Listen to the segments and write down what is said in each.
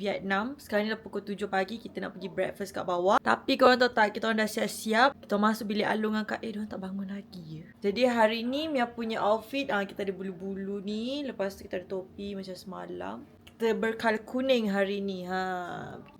Vietnam. Sekarang ni dah pukul 7 pagi. Kita nak pergi breakfast kat bawah. Tapi korang tahu tak, kita orang dah siap-siap. Kita masuk bilik Alung dengan Kak A. Diorang tak bangun lagi je. Jadi hari ni Mia punya outfit, kita ada bulu-bulu ni. Lepas tu kita ada topi macam semalam. Kita berkala kuning hari ni.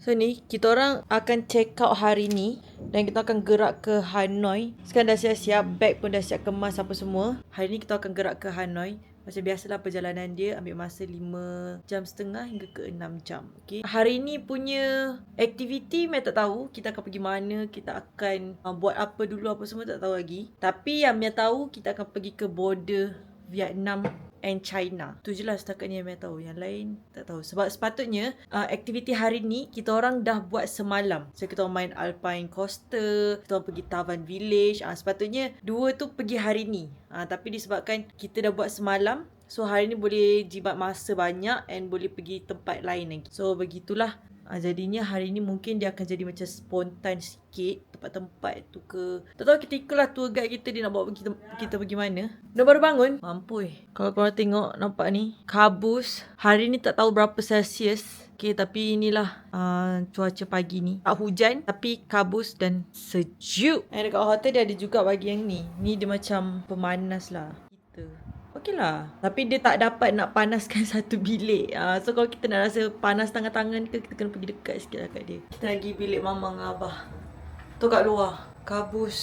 So ni, kita orang akan check out hari ni. Dan kita akan gerak ke Hanoi. Sekarang dah siap-siap. Bag pun dah siap kemas apa semua. Hari ni kita akan gerak ke Hanoi. Macam biasalah perjalanan dia ambil masa 5.5 jam hingga ke 6 jam. Okay. Hari ni punya aktiviti Mia tak tahu. Kita akan pergi mana, kita akan buat apa dulu apa semua tak tahu lagi. Tapi yang Mia tahu, kita akan pergi ke border Vietnam and China. Tu je lah setakat ni yang Mia tahu. Yang lain tak tahu. Sebab sepatutnya aktiviti hari ni kita orang dah buat semalam. So kita orang main Alpine Coaster, kita orang pergi Tavan Village. Sepatutnya dua tu pergi hari ni. Tapi disebabkan kita dah buat semalam, so hari ni boleh jimat masa banyak and boleh pergi tempat lain lagi. So begitulah. Jadinya hari ni mungkin dia akan jadi macam spontan sikit. Tempat-tempat tu ke. Tak tahu, kita ikutlah tour guide kita. Dia nak bawa kita pergi mana. Dah baru bangun. Mampui. Kalau korang tengok nampak ni. Kabus. Hari ni tak tahu berapa Celsius. Okay, tapi inilah cuaca pagi ni. Tak hujan tapi kabus dan sejuk. Dan dekat hotel dia ada juga bagi yang ni. Ni dia macam pemanas lah kita. Okey lah. Tapi dia tak dapat nak panaskan satu bilik. So kalau kita nak rasa panas tangan-tangan ke, kita kena pergi dekat sikit lah kat dia. Kita nak pergi bilik mama dengan abah. Tu kat luar. Kabus.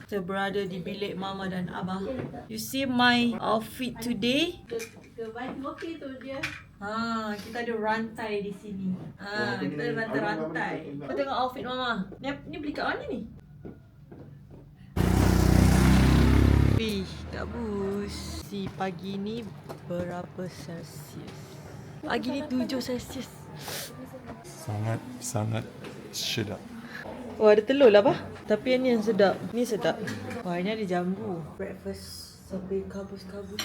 Kita berada di bilik mama dan abah. You see my outfit today? Okey tu dia. Kita ada rantai di sini. Kita ada rantai-rantai. Kau tengok outfit mama. Ni beli kat mana ni? Kabus. Si pagi ni berapa Celsius? Pagi ni 7 Celsius. Sangat sedap. Wah, ada telur lah, bah. Tapi yang ni yang sedap. Ni sedap. Wah, ini ada jambu. Breakfast sambil kabus-kabus.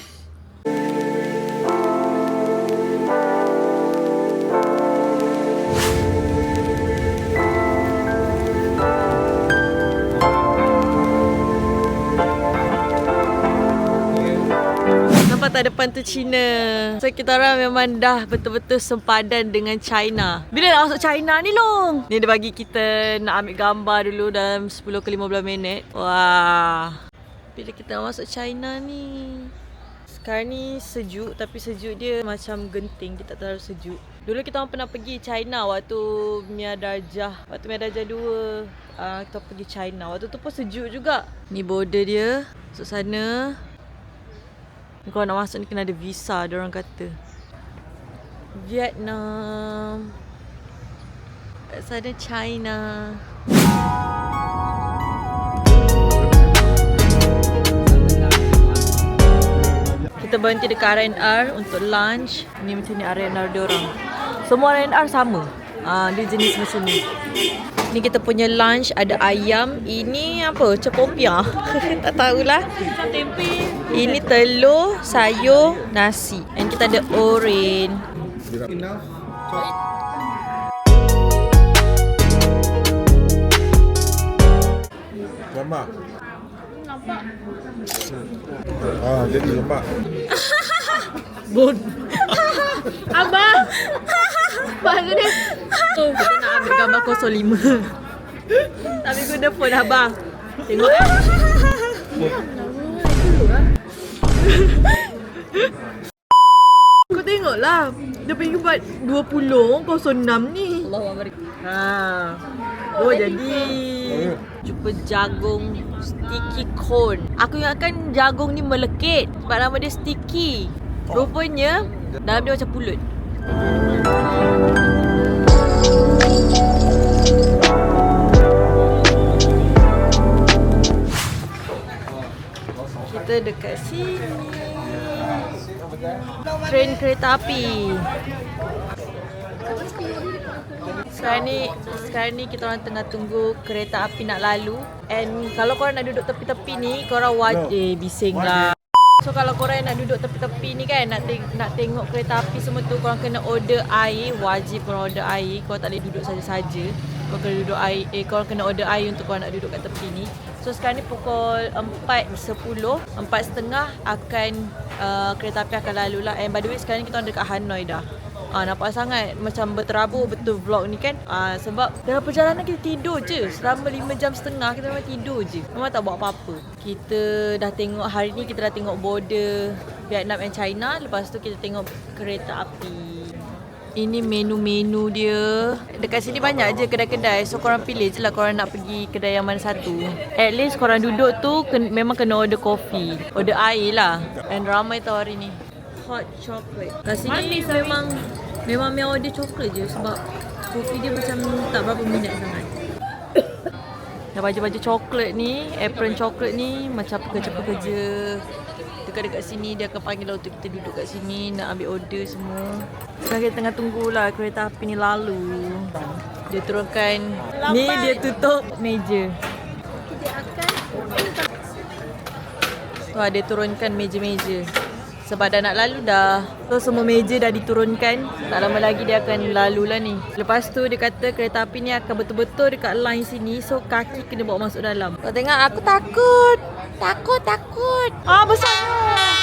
Tak depan tu China. So kita orang memang dah betul-betul sempadan dengan China. Bila nak masuk China ni Long? Ni dia bagi kita nak ambil gambar dulu dalam 10 ke 15 minit. Wah. Bila kita nak masuk China ni. Sekarang ni sejuk, tapi sejuk dia macam genting. Dia tak terlalu sejuk. Dulu kita orang pernah pergi China waktu Mia Darjah. Waktu Mia Darjah 2. Kita pergi China. Waktu tu pun sejuk juga. Ni border dia. Masuk sana. Kalau nak masuk ni kena ada visa, diorang kata. Vietnam. Kat sana China. Kita berhenti dekat R&R untuk lunch. Ni macam ni R&R diorang. Semua R&R sama. Dia jenis macam ni. Ni kita punya lunch, ada ayam. Ini apa? Cekopia. Tak tahulah. Tempe. Ini telur, sayur, nasi. Dan kita ada oren. Lemak. Nampak? Jadi lemak. Bon. Abang. Baru dia. So, kita nak ambil gambar 05. Tapi guna phone abang. Tengok Kau tengoklah. Dia pergi buat 20.06 ni. Allahuakbar. Oh, jadi jumpa jagung sticky cone. Aku ingatkan jagung ni melekit sebab nama dia sticky. Rupanya dalam dia macam pulut. Kita dekat sini. Train kereta api. Sekarang ni kita orang tengah tunggu kereta api nak lalu. And kalau korang nak duduk tepi-tepi ni, korang wajib bising lah. So kalau korang nak duduk tepi-tepi ni kan, nak tengok kereta api semua tu, korang kena order air. Wajib korang order air. Korang tak boleh duduk saja-saja. Korang kena duduk air. Korang kena order air untuk korang nak duduk kat tepi ni. So sekarang ni pukul 4.10. 4.30 akan kereta api akan lalu lah. And by the way sekarang ni kita orang dekat Hanoi dah. Nampak sangat macam berterabur betul vlog ni kan. Sebab dalam perjalanan kita tidur je. Selama 5 jam setengah kita memang tidur je. Memang tak buat apa-apa. Kita dah tengok hari ni, kita dah tengok border Vietnam and China. Lepas tu kita tengok kereta api. Ini menu-menu dia. Dekat sini banyak je kedai-kedai. So korang pilih je lah korang nak pergi kedai yang mana satu. At least korang duduk tu memang kena order kopi. Order air lah. And ramai tau hari ni. Hot chocolate. Kat sini memang order coklat je. Sebab kopi dia macam tak berapa minat sangat. Dah baju-baju coklat ni, apron coklat ni, macam pekerja-pekerja dekat sini dia akan panggil untuk kita duduk kat sini nak ambil order semua. Sekarang kita tengah tunggulah kereta api ni lalu. Dia turunkan ni, dia tutup meja. Wah, dia turunkan meja-meja. Sebab dah nak lalu dah. So semua meja dah diturunkan. Tak lama lagi dia akan lalu lah ni. Lepas tu dia kata kereta api ni akan betul-betul dekat line sini. So kaki kena bawa masuk dalam. Kau tengok, aku takut. Takut. Besarnya.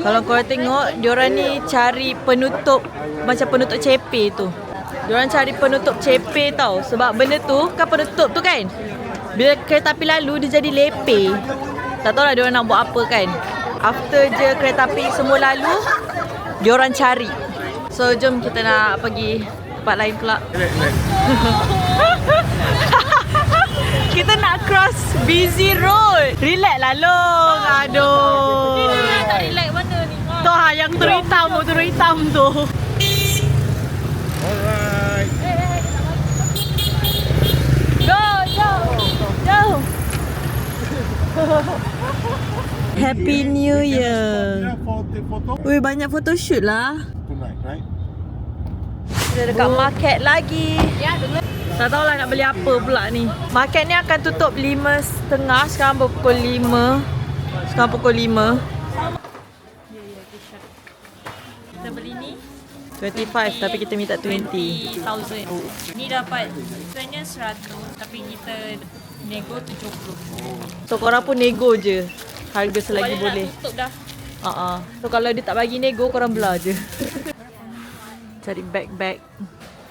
Kalau korang tengok, diorang ni cari penutup, macam penutup cepe tu. Diorang cari penutup cepe tau. Sebab benda tu, kan penutup tu kan, bila kereta api lalu, dia jadi lepe. Tak tahu lah diorang nak buat apa kan. After je kereta api semua lalu, diorang cari. So, jom kita nak pergi tempat lain pula. Kita nak cross busy road. Relax lah Long. Aduh. Tak relax mana ni? Tu yang turun hitam tu. Alright. Go. Happy New Year. Wih, banyak photoshoot lah. Tonight, right? Kita dekat market lagi. Ya, dengar. Tak tahulah nak beli apa pula ni. Market ni akan tutup 5:30. Sekarang pukul 5. Kita beli ni 25 tapi kita minta 20,000. Ni dapat sebenarnya 100 tapi kita nego 70. So korang pun nego je. Harga selagi Sebab dia boleh. nak tutup dah. So kalau dia tak bagi nego, korang belah je. Cari bag.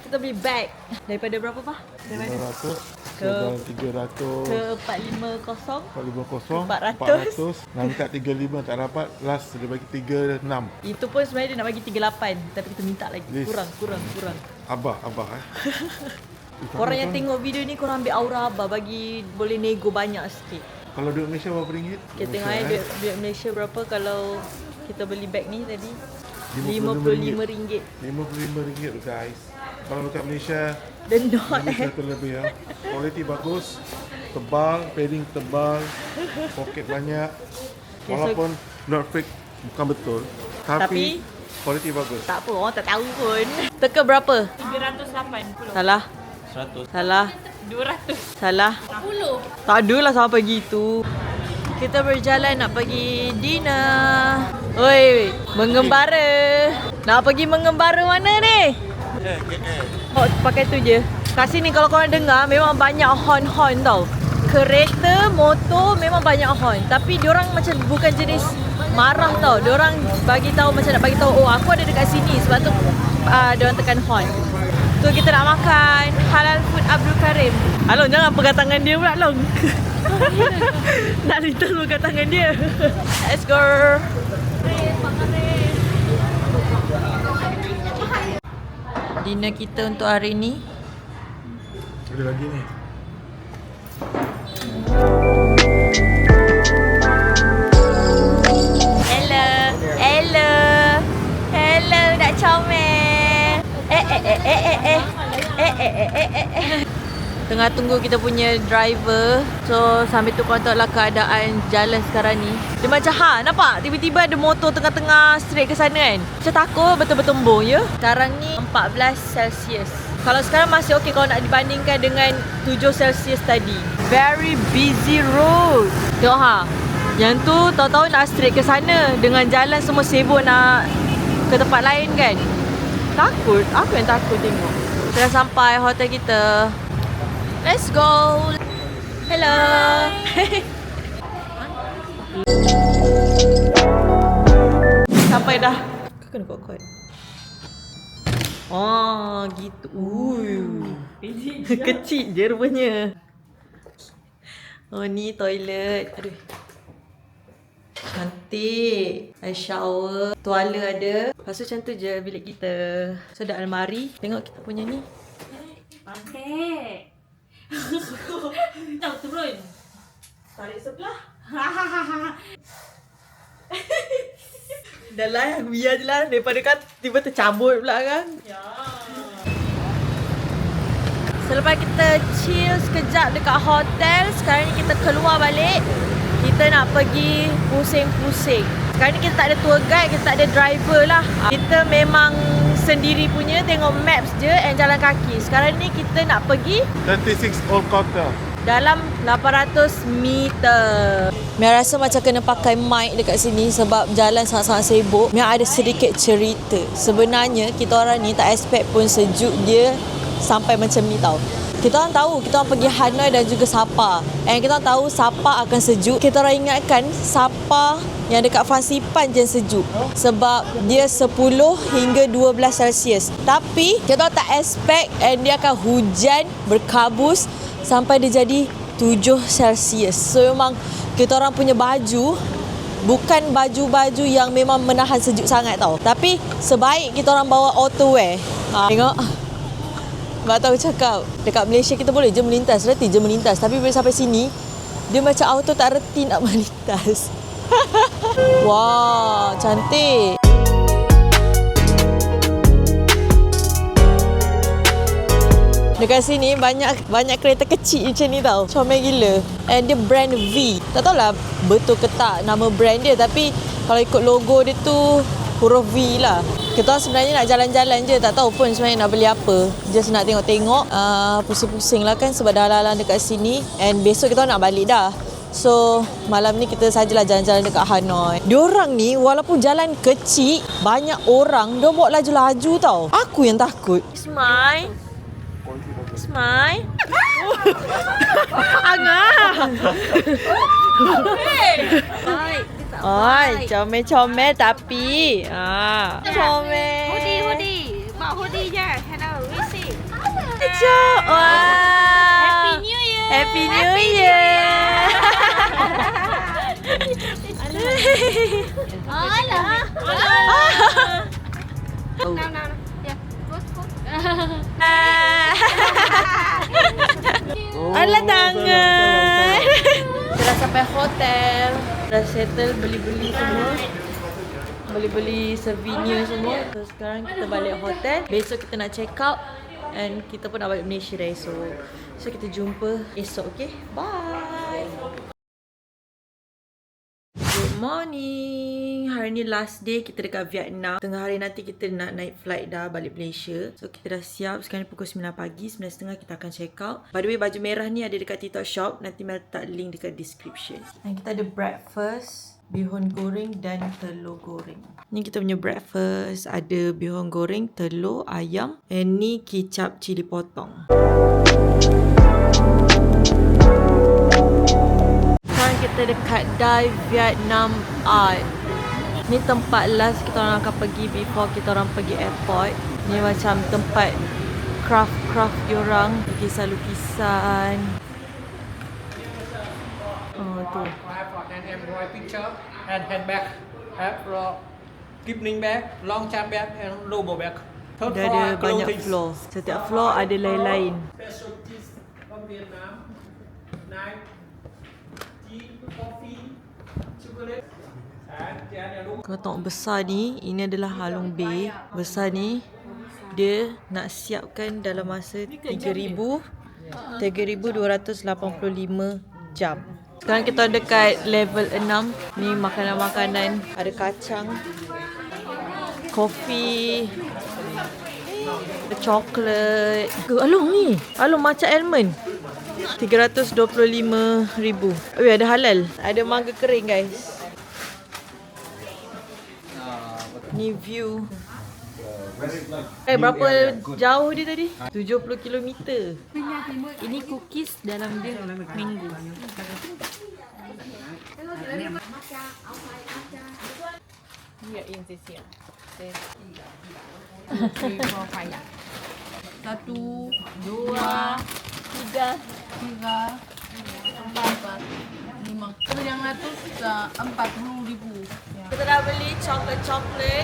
Kita beli bag. Daripada berapa Pak? 500 Ke- ke 300 Ke 450. 450 400. 400 nak minta 35 tak dapat, last dia bagi 36. Itu pun sebenarnya dia nak bagi 38. Tapi kita minta lagi. List. Kurang. Abah Korang yang tengok video ni, korang ambil aura Abah. Bagi boleh nego banyak sikit. Kalau duit Malaysia berapa ringgit? Kita tengok duit Malaysia berapa kalau kita beli bag ni tadi. RM55. RM55. RM55 guys. Kalau dekat Malaysia The not Satu lebih ya. Kualiti bagus, tebal, padding tebal, poket banyak. Walaupun not fake, bukan betul. Tapi kualiti bagus. tak apa, orang tak tahu pun. Teka berapa? 380. Salah. 100. Salah. 200. Salah. 10. Tak adalah sampai gitu. Kita berjalan nak pergi dinner. Oi, mengembara. Nak pergi mengembara mana ni? Oh, pakai tu je. Kat sini kalau korang dengar memang banyak horn-horn tau. Kereta, motor memang banyak horn. Tapi diorang macam bukan jenis marah tau. Diorang bagi tahu macam nak bagi tahu, oh aku ada dekat sini. Sebab tu diorang tekan horn. So kita nak makan halal food Abdul Karim. Along jangan pegang tangan dia pula Long. Nak lintas pegang tangan dia. Let's go. Dinner kita untuk hari ni. Ada lagi ni. Hello, nak comel. tengah tunggu kita punya driver. So sambil tu korang tahu lah keadaan jalan sekarang ni. Dia macam nampak tiba-tiba ada motor tengah-tengah straight ke sana kan. Macam takut betul-betul tembung ya. Sekarang ni 14 Celsius. Kalau sekarang masih okey kalau nak dibandingkan dengan 7 Celsius tadi. Very busy road. Tengok yang tu tahu-tahu nak straight ke sana. Dengan jalan semua sibuk nak ke tempat lain kan. Takut. Aku yang takut tengok. Kita dah sampai hotel kita. Let's go. Hello. Sampai dah. Kau kena kuat-kuat. Oh, gitu. Kecil je rupanya. Oh, ni toilet. Aduh. Cantik. Air shower. Tuala ada. Lepas tu macam tu je bilik kita. So ada almari. Tengok kita punya ni. Pakai. Jauh turun. Tarik sebelah. Dah lah, biar je lah. Daripada kan tiba tercabut pula kan. Ya. Selepas kita chill sekejap dekat hotel, sekarang ni kita keluar balik. Kita nak pergi pusing-pusing. Sekarang ni kita tak ada tour guide, kita tak ada driver lah. Kita memang sendiri punya, tengok maps je and jalan kaki. Sekarang ni kita nak pergi 36 Old Quarter. dalam 800 meter. Mia rasa macam kena pakai mic dekat sini sebab jalan sangat-sangat sibuk. Mia ada sedikit cerita. Sebenarnya kita orang ni tak expect pun sejuk dia sampai macam ni tau. Kita orang tahu kita orang pergi Hanoi dan juga Sapa. And kita orang tahu Sapa akan sejuk. Kita orang ingatkan Sapa yang dekat Fansipan je sejuk. Sebab dia 10 hingga 12 Celsius. Tapi kita orang tak expect and dia akan hujan berkabus sampai dia jadi 7 Celsius. So memang kita orang punya baju bukan baju-baju yang memang menahan sejuk sangat tau. Tapi sebaik kita orang bawa outerwear. Tengok. Sebab tahu cakap dekat Malaysia kita boleh je melintas, reti je melintas. Tapi bila sampai sini dia macam auto tak reti nak melintas. Wah, cantik. Dekat sini banyak kereta kecil macam ni tau. Comel gila. And dia brand V. Tak tahulah betul ke tak nama brand dia, tapi kalau ikut logo dia tu huruf V lah. Kita orang sebenarnya nak jalan-jalan je, tak tahu pun sebenarnya nak beli apa. Just nak tengok-tengok, pusing-pusing lah kan sebab dah lalang dekat sini. And besok kita orang nak balik dah. So, malam ni kita sajalah jalan-jalan dekat Hanoi. Diorang ni walaupun jalan kecil, banyak orang, dia bawa laju-laju tau. Aku yang takut. Smile. Smile. Angah. Oi, comel-comel tapi comel. Hoodie. Mak hoodie je. Hello, Wisi. Wah. Happy New Year. Happy New Year. Alah. Nah. Ya, go. Alah tangan. Kita dah sampai hotel. Dah settle beli-beli semua. Beli-beli souvenir semua. So sekarang kita balik hotel. Besok kita nak check out. And kita pun nak balik Malaysia dah esok. So kita jumpa esok, okay? Bye! Good morning. Hari ni last day kita dekat Vietnam. Tengah hari nanti kita nak naik flight dah balik Malaysia. So kita dah siap. Sekarang ni pukul 9 pagi. 9.30 kita akan check out. By the way, baju merah ni ada dekat TikTok shop. Nanti Mel letak link dekat description. Dan kita ada breakfast, bihun goreng dan telur goreng. Ni kita punya breakfast. Ada bihun goreng, telur, ayam. And ni kicap cili potong. Sekarang kita dekat Dai Vietnam Art. Ni tempat last kita orang akan pergi before kita orang pergi airport. Ni macam tempat craft diorang, lukisan-lukisan. Oh tu. Have an embroidered picture and handbag, have evening bag, long jump bag and robo bag. Third Dia floor ada are banyak clothing. floor. Setiap floor ada lain-lain. Specialties from Vietnam, knife, tea, coffee, chocolate. And Kau tengok besar ni, ini adalah Halong Bay. Besar ni, dia nak siapkan dalam masa 3,000 3,285 jam. Sekarang kita dekat level 6. Ni makanan-makanan. Ada kacang, kopi, ada coklat. Alung ni. Alung macam almond. 325,000. Oh, ada halal. Ada mangga kering guys. Ni view. Berapa jauh dia tadi? 70 kilometer. Ini cookies dalam dia mango. Ya, yang saya. Satu, dua, tiga, empat, lima. Yang 40,000. Kita dah beli coklat-coklat,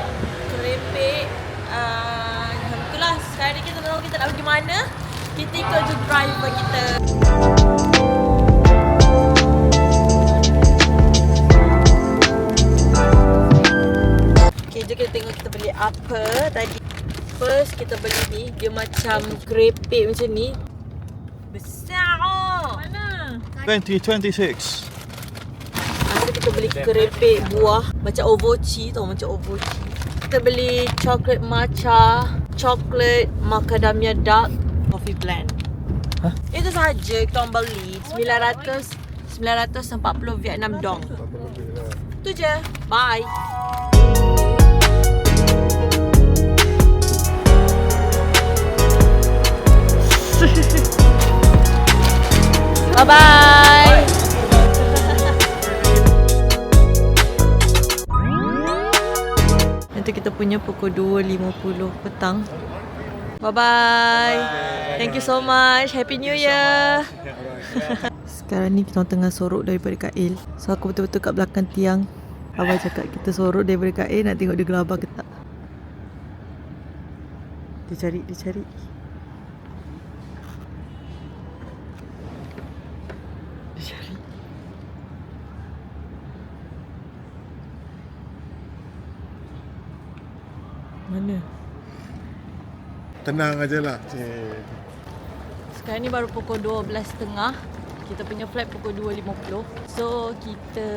keripik. Itulah, sekarang ni kita tahu kita nak pergi mana. Kita ikut je driver kita. Okay, jom kita tengok kita beli apa tadi. First, kita beli ni. Dia macam keripik macam ni. Besar. Mana? 2026. Lepas kita beli keripik buah. Macam ovochi tau, macam ovochi. Kita beli coklat matcha, coklat macadamia dark, coffee blend. Itu sahaja kita orang beli. 940 Vietnam dong. Tu je. Bye. Bye-bye. Nanti kita punya pukul 2.50 petang. Bye-bye. Thank you so much. Happy New Year. Sekarang ni kita tengah sorok daripada Kak Il. So aku betul-betul kat belakang tiang. Abang cakap kita sorok daripada Kak Il. Nak tengok dia gelabah ke tak. Dia cari. Mana? Tenang aja lah. Sekarang ni baru pukul 12.30. Kita punya flight pukul 2.50. So kita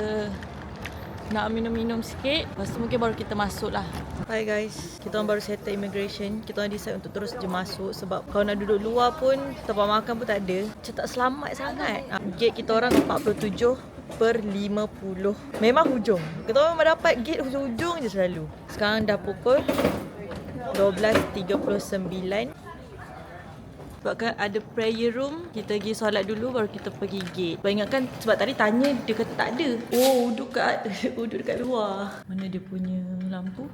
nak minum-minum sikit. Lepas tu mungkin baru kita masuk lah. Hi guys, kita orang baru settle immigration. Kita orang decide untuk terus je masuk. Sebab kalau nak duduk luar pun, tempat makan pun tak ada. Macam tak selamat sangat. Gate kita orang 47/50. Memang hujung. Kita orang memang dapat gate hujung-hujung je selalu. Sekarang dah pukul 12.39. Sebab kan ada prayer room, kita pergi solat dulu baru kita pergi gate. Sebab ingatkan, sebab tadi tanya dia kata tak ada. Oh, duduk dekat luar. Mana dia punya lampu?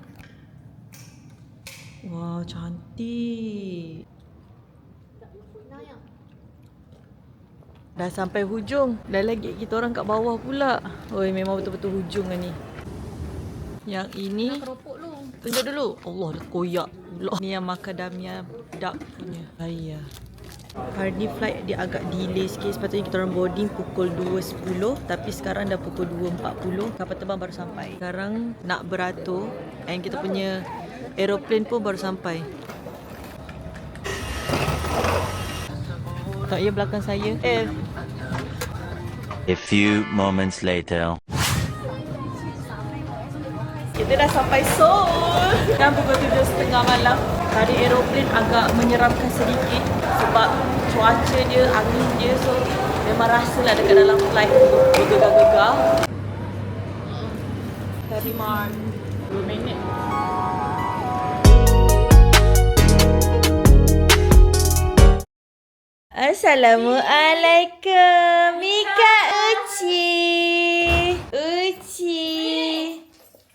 Wah, cantik. Dah sampai hujung. Dah lagi kita orang kat bawah pula. Oi, memang betul-betul hujung lah ni. Yang ini tunjuk dulu. Allah, dah koyak pula. Ni yang macadamia dark punya. Ayah. Hari ni flight dia agak delay sikit. Sepatutnya kita orang boarding pukul 2.10. Tapi sekarang dah pukul 2.40. Kapal terbang baru sampai. Sekarang nak beratur. And kita punya aeroplane pun baru sampai. Tak, ya belakang saya. A few moments later. Kita dah sampai Seoul. Kan pukul 7.30 malam. Tadi aeroplane agak menyeramkan sedikit. Sebab cuaca dia, angin dia. So memang rasalah dekat dalam flight bergegar-gegar. Happy March 2 minit. Assalamualaikum Mika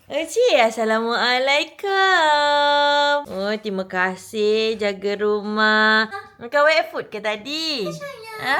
Uci, Assalamualaikum. Oh, terima kasih jaga rumah. Kau wet food ke tadi? Ha?